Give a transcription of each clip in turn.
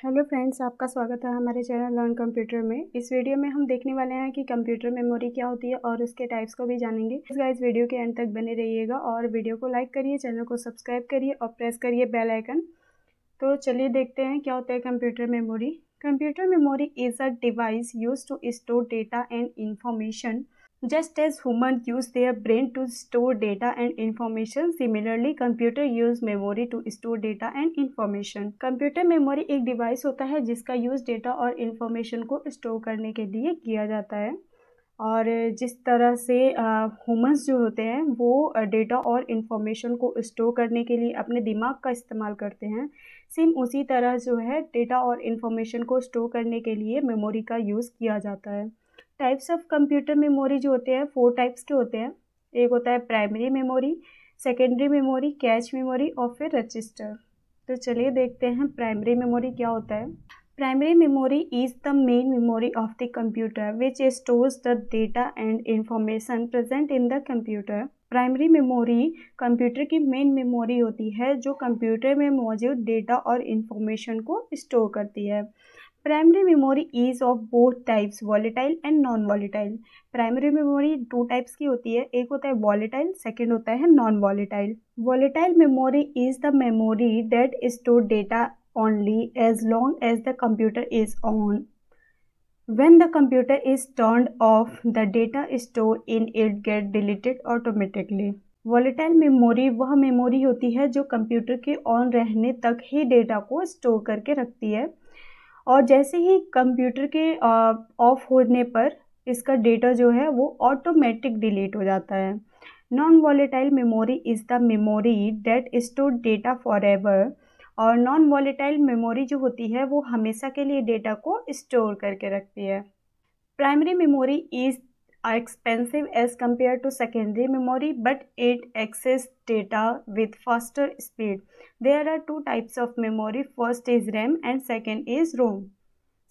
Hello friends, आपका स्वागत है हमारे चैनल लर्न कंप्यूटर में। इस वीडियो में हम देखने वाले हैं कि कंप्यूटर मेमोरी क्या होती है और उसके टाइप्स को भी जानेंगे। गाइस, वीडियो के एंड तक बने रहिएगा और वीडियो को लाइक करिए, चैनल को सब्सक्राइब करिए और प्रेस करिए बेल आइकन। तो चलिए देखते हैं क्या होता है computer memory. Computer memory is a device use to store data and information. Just as humans use their brain to store data and information, similarly computer use memory to store data and information. Computer memory एक device होता है जिसका use data और information को store करने के लिए किया जाता है। और जिस तरह से ह्यूमंस जो होते हैं वो डेटा और इंफॉर्मेशन को स्टोर करने के लिए अपने दिमाग का इस्तेमाल करते हैं, सेम उसी तरह जो है डेटा और इंफॉर्मेशन को स्टोर करने के लिए मेमोरी का यूज़ किया जाता है। टाइप्स ऑफ कंप्यूटर मेमोरी जो होते हैं 4 टाइप्स के होते हैं। एक होता है primary memory, secondary memory, cache memory और फिर रजिस्टर। तो चलिए देखते हैं प्राइमरी मेमोरी क्या होता है। Primary memory is the main memory of the computer which stores the data and information present in the computer. Primary memory computer की मेन मेमोरी होती है जो कंप्यूटर में मौजूद डेटा और इंफॉर्मेशन को स्टोर करती है। Primary memory is of both types, volatile and non volatile. Primary memory 2 types की होती है, एक होता है वॉलेटाइल, सेकेंड होता है non volatile. Volatile memory is the memory that store data only as long as the computer is on. When the computer is turned off, the data stored in it get deleted automatically. Volatile memory वह memory होती है जो computer के on रहने तक ही data को store करके रखती है और जैसे ही कंप्यूटर के ऑफ होने पर इसका डेटा जो है वो ऑटोमेटिक डिलीट हो जाता है। Non volatile memory is the memory that store data for ever. और नॉन वॉलेटाइल मेमोरी जो होती है वो हमेशा के लिए डेटा को स्टोर करके रखती है। Primary memory is expensive as compared to secondary memory, but it access data with faster speed. There are 2 types of memory. First is RAM and second is ROM.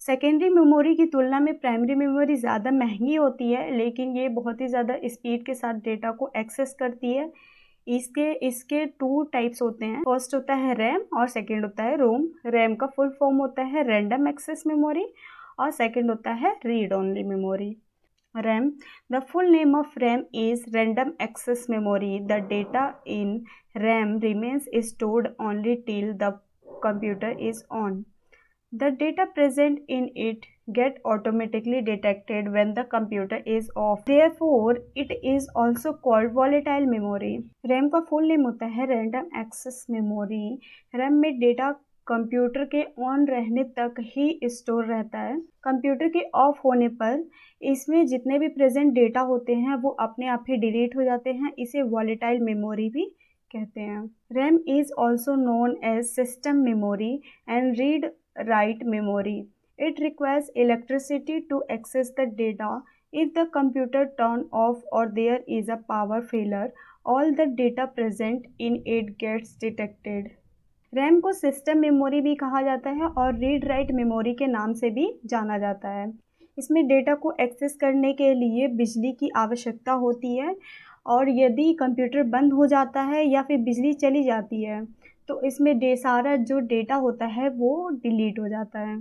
Secondary memory की तुलना में primary memory ज़्यादा महंगी होती है, लेकिन ये बहुत ही ज़्यादा स्पीड के साथ डेटा को एक्सेस करती है। इसके 2 टाइप्स होते हैं। फर्स्ट होता है रैम और सेकेंड होता है रोम। रैम का फुल फॉर्म होता है रैंडम एक्सेस मेमोरी और सेकेंड होता है read only memory. RAM. The full name of RAM is Random Access Memory. The data in RAM remains stored only till the computer is on. The data present in it get automatically detected when the computer is off. Therefore, it is also called volatile memory. RAM का full name होता है Random Access Memory. RAM में data computer के on रहने तक ही store रहता है। Computer के ऑफ होने पर इसमें जितने भी प्रेजेंट डेटा होते हैं वो अपने आप ही डिलीट हो जाते हैं। इसे वॉलेटाइल मेमोरी भी कहते हैं। RAM is also known as system memory and read write memory. It requires electricity to access the data. If the computer turn off और there is a power failure, all the data present in it gets detected. RAM को system memory भी कहा जाता है और read write memory के नाम से भी जाना जाता है। इसमें डेटा को एक्सेस करने के लिए बिजली की आवश्यकता होती है और यदि कंप्यूटर बंद हो जाता है या फिर बिजली चली जाती है तो इसमें सारा जो डेटा होता है वो डिलीट हो जाता है।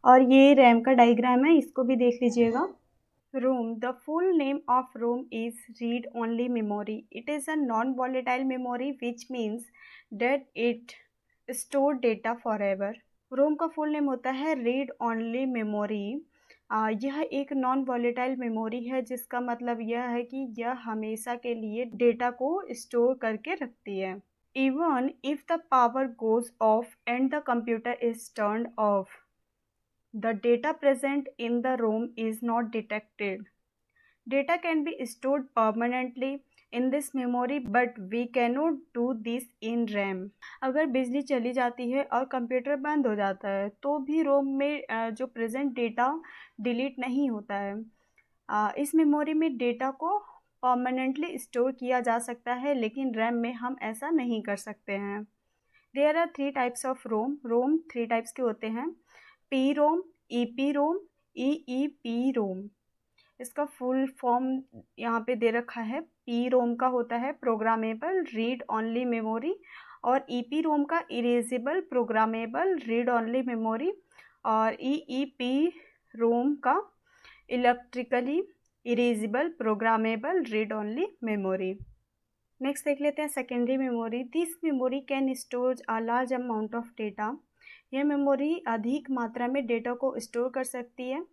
और ये रैम का डायग्राम है, इसको भी देख लीजिएगा। ROM. The full name of ROM is Read Only Memory. It is a non-volatile memory, which means that it store data forever. ROM का फुल नेम होता है रीड ओनली मेमोरी। यह एक नॉन वॉलेटाइल मेमोरी है जिसका मतलब यह है कि यह हमेशा के लिए डेटा को स्टोर करके रखती है। Even if the power goes off and the computer is turned of, the data present in the ROM is not detected. Data can be stored permanently in this memory, but we cannot do this in RAM. अगर बिजली चली जाती है और computer बंद हो जाता है तो भी रोम में जो प्रेजेंट डेटा डिलीट नहीं होता है। इस मेमोरी में डेटा को परमानेंटली स्टोर किया जा सकता है, लेकिन रैम में हम ऐसा नहीं कर सकते हैं। There are 3 types of ROM. ROM 3 types के होते हैं, P ROM, EP ROM, EEP ROM. इसका फुल फॉर्म यहाँ पे दे रखा है। पी रोम का होता है प्रोग्रामेबल रीड ओनली मेमोरी और EEPROM का erasable programmable read only memory, और EEPROM का electrically erasable programmable read only memory. Next देख लेते हैं secondary memory. This memory can store a large amount of data. यह मेमोरी अधिक मात्रा में डेटा को स्टोर कर सकती है।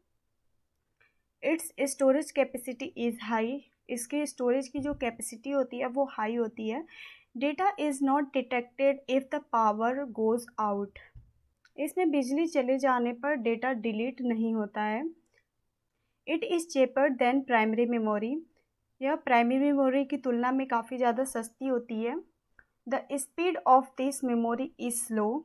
It's storage capacity is high. इसकी स्टोरेज की जो कैपेसिटी होती है वो हाई होती है। Data is not detected if the power goes out. इसमें बिजली चले जाने पर डेटा डिलीट नहीं होता है। It is cheaper than primary memory. यह प्राइमरी मेमोरी की तुलना में काफ़ी ज़्यादा सस्ती होती है। The speed of this memory is slow.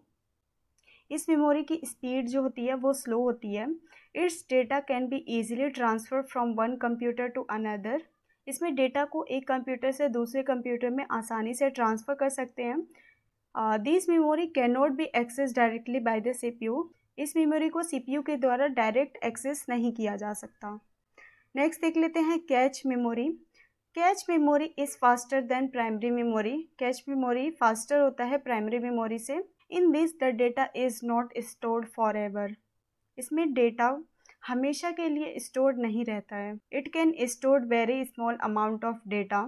इस मेमोरी की स्पीड जो होती है वो स्लो होती है। Its data can be easily transfer from one computer to another. इसमें डेटा को एक कंप्यूटर से दूसरे कंप्यूटर में आसानी से ट्रांसफ़र कर सकते हैं। This memory can not be access directly by the CPU। इस मेमोरी को CPU के द्वारा डायरेक्ट एक्सेस नहीं किया जा सकता। नेक्स्ट देख लेते हैं cache memory. Cache memory is faster than primary memory. Cache memory faster होता है प्राइमरी मेमोरी से। In this the data is not stored for ever. इसमें डेटा हमेशा के लिए स्टोर्ड नहीं रहता है। It can store very small amount of data.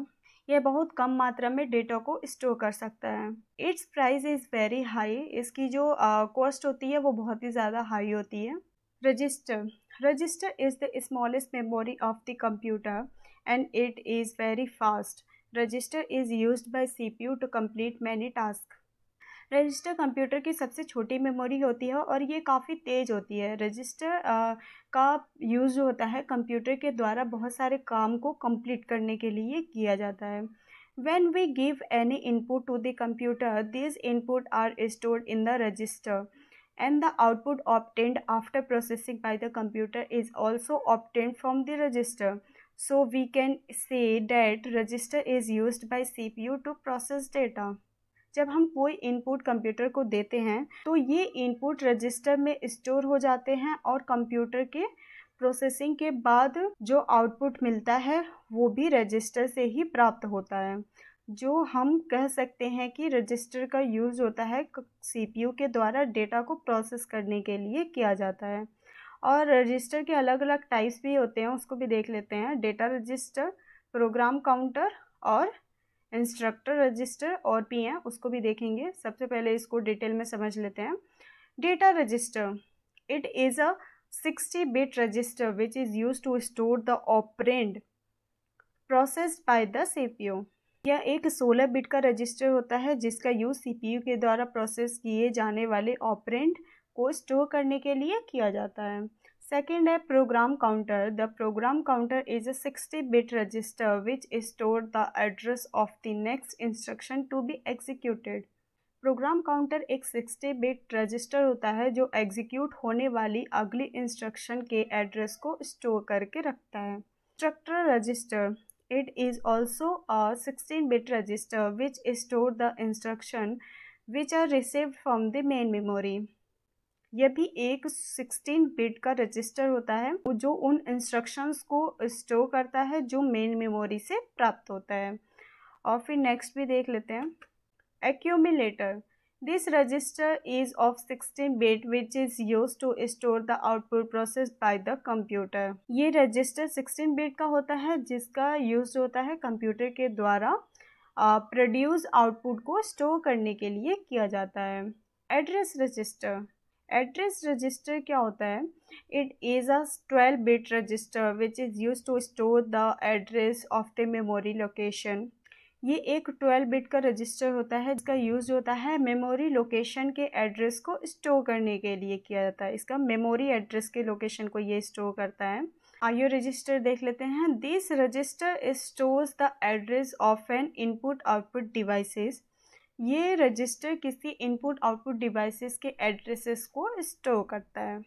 यह बहुत कम मात्रा में डेटा को स्टोर कर सकता है। It's price is very high. इसकी जो कॉस्ट होती है वो बहुत ही ज़्यादा हाई होती है। Register. Register is the smallest memory of the computer and it is very fast. Register is used by CPU to complete many tasks. Register computer की सबसे छोटी मेमोरी होती है और ये काफ़ी तेज़ होती है। रजिस्टर का यूज़ जो होता है कंप्यूटर के द्वारा बहुत सारे काम को कंप्लीट करने के लिए किया जाता है। When we give any input to the computer, these input are stored in the register. And the output obtained after processing by the computer is also obtained from the register. So we can say that register is used by CPU to process data. जब हम कोई input computer को देते हैं तो ये input register में store हो जाते हैं और कंप्यूटर के प्रोसेसिंग के बाद जो आउटपुट मिलता है वो भी रजिस्टर से ही प्राप्त होता है। जो हम कह सकते हैं कि रजिस्टर का यूज़ होता है CPU के द्वारा डेटा को प्रोसेस करने के लिए किया जाता है। और रजिस्टर के अलग अलग टाइप्स भी होते हैं, उसको भी देख लेते हैं। डेटा रजिस्टर, प्रोग्राम काउंटर और इंस्ट्रक्टर रजिस्टर और भी हैं, उसको भी देखेंगे। सबसे पहले इसको डिटेल में समझ लेते हैं। Data register, it is a 60-bit register which is use to store the operand processed by the CPU। यह एक 16 बिट का रजिस्टर होता है जिसका यूज़ CPU के द्वारा प्रोसेस किए जाने वाले ऑपरेंड को स्टोर करने के लिए किया जाता है। सेकेंड है program counter. The program counter is a 60-bit register which store the address of the next instruction to be executed. Program counter एक 60-bit रजिस्टर होता है जो एग्जीक्यूट होने वाली अगली इंस्ट्रक्शन के एड्रेस को स्टोर करके रखता है। Instructor register, it is also a 16-bit register which store the instruction which are received from the main memory. यह भी एक 16-bit का रजिस्टर होता है जो उन इंस्ट्रक्शंस को स्टोर करता है जो मेन मेमोरी से प्राप्त होता है। और फिर नेक्स्ट भी देख लेते हैं। Accumulator, this register is of 16-bit which is used to store the output processed by the computer. ये रजिस्टर 16-bit का होता है जिसका यूज होता है कंप्यूटर के द्वारा प्रोड्यूस आउटपुट को स्टोर करने के लिए किया जाता है। एड्रेस रजिस्टर, एड्रेस रजिस्टर क्या होता है? It is a 12-bit register which is use to store the address of the memory location. ये एक 12-bit का रजिस्टर होता है जिसका यूज़ होता है मेमोरी लोकेशन के एड्रेस को स्टोर करने के लिए किया जाता है। इसका मेमोरी एड्रेस के लोकेशन को ये स्टोर करता है। आईओ रजिस्टर देख लेते हैं। This register stores the address of N input output devices. ये रजिस्टर किसी इनपुट आउटपुट डिवाइसेस के एड्रेसेस को स्टोर करता है।